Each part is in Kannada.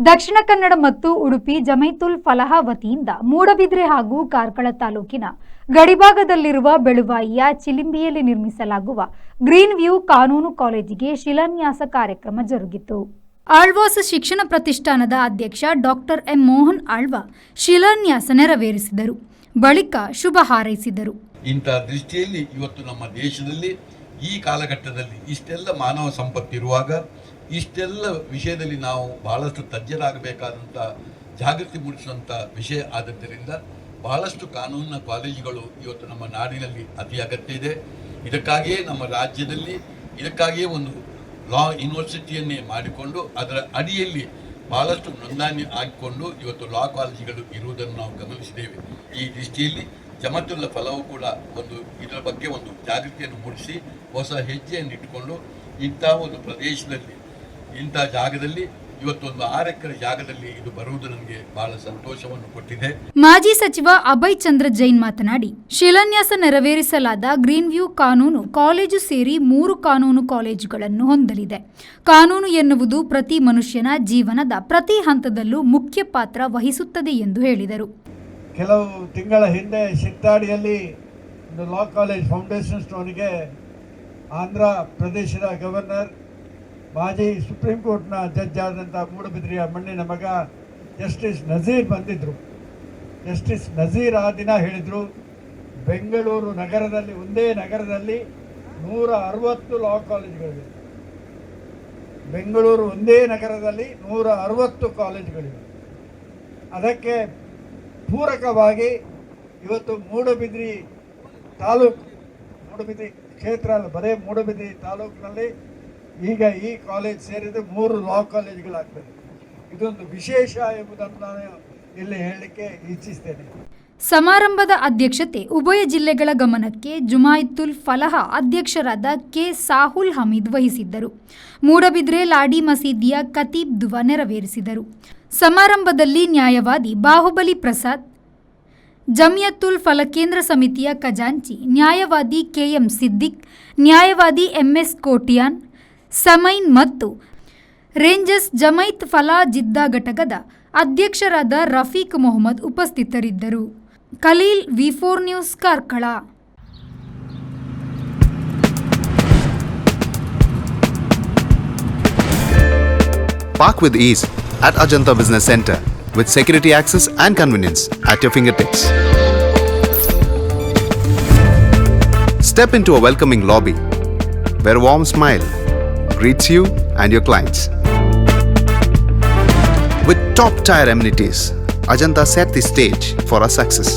ದಕ್ಷಿಣ ಕನ್ನಡ ಮತ್ತು ಉಡುಪಿ ಜಮೈತುಲ್ ಫಲಾಹ ವತಿಯಿಂದ ಮೂಡಬಿದ್ರೆ ಹಾಗೂ ಕಾರ್ಕಳ ತಾಲೂಕಿನ ಗಡಿಭಾಗದಲ್ಲಿರುವ ಬೆಳುವಾಯಿಯ ಚಿಲಿಂಬಿಯಲ್ಲಿ ನಿರ್ಮಿಸಲಾಗುವ ಗ್ರೀನ್ ವ್ಯೂ ಕಾನೂನು ಕಾಲೇಜಿಗೆ ಶಿಲಾನ್ಯಾಸ ಕಾರ್ಯಕ್ರಮ ಜರುಗಿತು. ಆಳ್ವಾಸ್ ಶಿಕ್ಷಣ ಪ್ರತಿಷ್ಠಾನದ ಅಧ್ಯಕ್ಷ ಡಾಕ್ಟರ್ ಎಂ ಮೋಹನ್ ಆಳ್ವ ಶಿಲಾನ್ಯಾಸ ನೆರವೇರಿಸಿದರು. ಬಳಿಕ ಶುಭ ಹಾರೈಸಿದರು. ಇಂತಹ ದೃಷ್ಟಿಯಲ್ಲಿ ಇವತ್ತು ನಮ್ಮ ದೇಶದಲ್ಲಿ ಈ ಕಾಲಘಟ್ಟದಲ್ಲಿ ಇಷ್ಟೆಲ್ಲ ಮಾನವ ಸಂಪತ್ತಿರುವಾಗ ಇಷ್ಟೆಲ್ಲ ವಿಷಯದಲ್ಲಿ ನಾವು ಬಹಳಷ್ಟು ತಜ್ಞರಾಗಬೇಕಾದಂಥ ಜಾಗೃತಿ ಮೂಡಿಸುವಂಥ ವಿಷಯ ಆದ್ದರಿಂದ ಬಹಳಷ್ಟು ಕಾನೂನಿನ ಕಾಲೇಜುಗಳು ಇವತ್ತು ನಮ್ಮ ನಾಡಿನಲ್ಲಿ ಅತಿ ಅಗತ್ಯ ಇದೆ. ಇದಕ್ಕಾಗಿಯೇ ನಮ್ಮ ರಾಜ್ಯದಲ್ಲಿ ಇದಕ್ಕಾಗಿಯೇ ಒಂದು ಲಾ ಯೂನಿವರ್ಸಿಟಿಯನ್ನೇ ಮಾಡಿಕೊಂಡು ಅದರ ಅಡಿಯಲ್ಲಿ ಬಹಳಷ್ಟು ನೋಂದಣಿ ಆಗಿಕೊಂಡು ಇವತ್ತು ಲಾ ಕಾಲೇಜುಗಳು ಇರುವುದನ್ನು ನಾವು ಗಮನಿಸಿದ್ದೇವೆ. ಈ ದೃಷ್ಟಿಯಲ್ಲಿ ಜಮೈತುಲ್ ಫಲಾಹ್ ಕೂಡ ಒಂದು ಇದರ ಬಗ್ಗೆ ಒಂದು ಜಾಗೃತಿಯನ್ನು ಮೂಡಿಸಿ ಹೊಸ ಹೆಜ್ಜೆಯನ್ನು ಇಟ್ಟುಕೊಂಡು ಇಂಥ ಒಂದು ಪ್ರದೇಶದಲ್ಲಿ ಇಂಥ ಜಾಗದಲ್ಲಿ ಇವತ್ತೊಂದು 6 ಎಕರೆ ಜಾಗದಲ್ಲಿ ಇದು ಬರುವುದು ನನಗೆ ಬಹಳ ಸಂತೋಷವನ್ನು ಕೊಟ್ಟಿದೆ. ಮಾಜಿ ಸಚಿವ ಅಭಯ್ ಚಂದ್ರ ಜೈನ್ ಮಾತನಾಡಿ, ಶಿಲಾನ್ಯಾಸ ನೆರವೇರಿಸಲಾದ ಗ್ರೀನ್ ವ್ಯೂ ಕಾನೂನು ಕಾಲೇಜು ಸೇರಿ 3 ಕಾನೂನು ಕಾಲೇಜುಗಳನ್ನು ಹೊಂದಲಿದೆ. ಕಾನೂನು ಎನ್ನುವುದು ಪ್ರತಿ ಮನುಷ್ಯನ ಜೀವನದ ಪ್ರತಿ ಹಂತದಲ್ಲೂ ಮುಖ್ಯ ಪಾತ್ರ ವಹಿಸುತ್ತದೆ ಎಂದು ಹೇಳಿದರು. ಕೆಲವು ತಿಂಗಳ ಹಿಂದೆ ಶಿರ್ತಾಡಿಯಲ್ಲಿ ಒಂದು ಲಾ ಕಾಲೇಜ್ ಫೌಂಡೇಶನ್ ಸ್ಟೋನ್ಗೆ ಆಂಧ್ರ ಪ್ರದೇಶದ ಗವರ್ನರ್ ಮಾಜಿ ಸುಪ್ರೀಂ ಕೋರ್ಟ್ನ ಜಡ್ಜ್ ಆದಂಥ ಮೂಡಬಿದ್ರೆಯ ಮಣ್ಣಿನ ಮಗ ಜಸ್ಟಿಸ್ ನಜೀರ್ ಬಂದಿದ್ದರು. ಜಸ್ಟಿಸ್ ನಜೀರ್ ಆ ದಿನ ಹೇಳಿದರು, ಬೆಂಗಳೂರು ನಗರದಲ್ಲಿ ಒಂದೇ ನಗರದಲ್ಲಿ 160 ಲಾ ಕಾಲೇಜುಗಳಿವೆ. ಬೆಂಗಳೂರು ಒಂದೇ ನಗರದಲ್ಲಿ 160 ಕಾಲೇಜುಗಳಿವೆ. ಅದಕ್ಕೆ ಪೂರಕವಾಗಿ ಇವತ್ತು ಮೂಡಬಿದ್ರಿ ತಾಲೂಕು, ಮೂಡಬಿದ್ರಿ ಕ್ಷೇತ್ರ ಅಲ್ಲ, ಬರೇ ಮೂಡಬಿದ್ರಿ ತಾಲೂಕಿನಲ್ಲಿ ಈಗ ಈ ಕಾಲೇಜ್ ಸೇರಿದ 3 ಲಾ ಕಾಲೇಜುಗಳಾಗ್ತದೆ. ಇದೊಂದು ವಿಶೇಷ ಎಂಬುದನ್ನು ನಾನು ಇಲ್ಲಿ ಹೇಳಲಿಕ್ಕೆ ಇಚ್ಛಿಸ್ತೇನೆ. ಸಮಾರಂಭದ ಅಧ್ಯಕ್ಷತೆ ಉಭಯ ಜಿಲ್ಲೆಗಳ ಗಮನಕ್ಕೆ ಜುಮೈತುಲ್ ಫಲಾಹ ಅಧ್ಯಕ್ಷರಾದ ಕೆ ಸಾಹುಲ್ ಹಮೀದ್ ವಹಿಸಿದ್ದರು. ಮೂಡಬಿದ್ರೆ ಲಾಡಿ ಮಸೀದಿಯ ಖತೀಬ್ ದುವಾ ನೆರವೇರಿಸಿದರು. ಸಮಾರಂಭದಲ್ಲಿ ನ್ಯಾಯವಾದಿ ಬಾಹುಬಲಿ ಪ್ರಸಾದ್, ಜಮಿಯತುಲ್ ಫಲಾಹ್ ಕೇಂದ್ರ ಸಮಿತಿಯ ಖಜಾಂಚಿ ನ್ಯಾಯವಾದಿ ಕೆಎಂ ಸಿದ್ದಿಕ್, ನ್ಯಾಯವಾದಿ ಎಂಎಸ್ ಕೋಟಿಯಾನ್, ಸಮೈನ್ ಮತ್ತು ರೇಂಜರ್ಸ್ ಜಮೈತ್ ಫಲಾಹ್ ಜಿದ್ದಾ ಘಟಕದ ಅಧ್ಯಕ್ಷರಾದ ರಫೀಕ್ ಮೊಹಮ್ಮದ್ ಉಪಸ್ಥಿತರಿದ್ದರು. Khalil V4 news Karkala. Park with ease at Ajanta Business Center with security access and convenience at your fingertips. Step into a welcoming lobby where a warm smile greets you and your clients. With top-tier amenities, Ajanta set the stage for our success,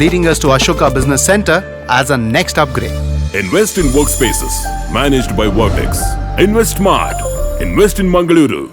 leading us to Ashoka Business Center as our next upgrade. Invest in workspaces managed by Vortex. Invest smart. Invest in Mangaluru.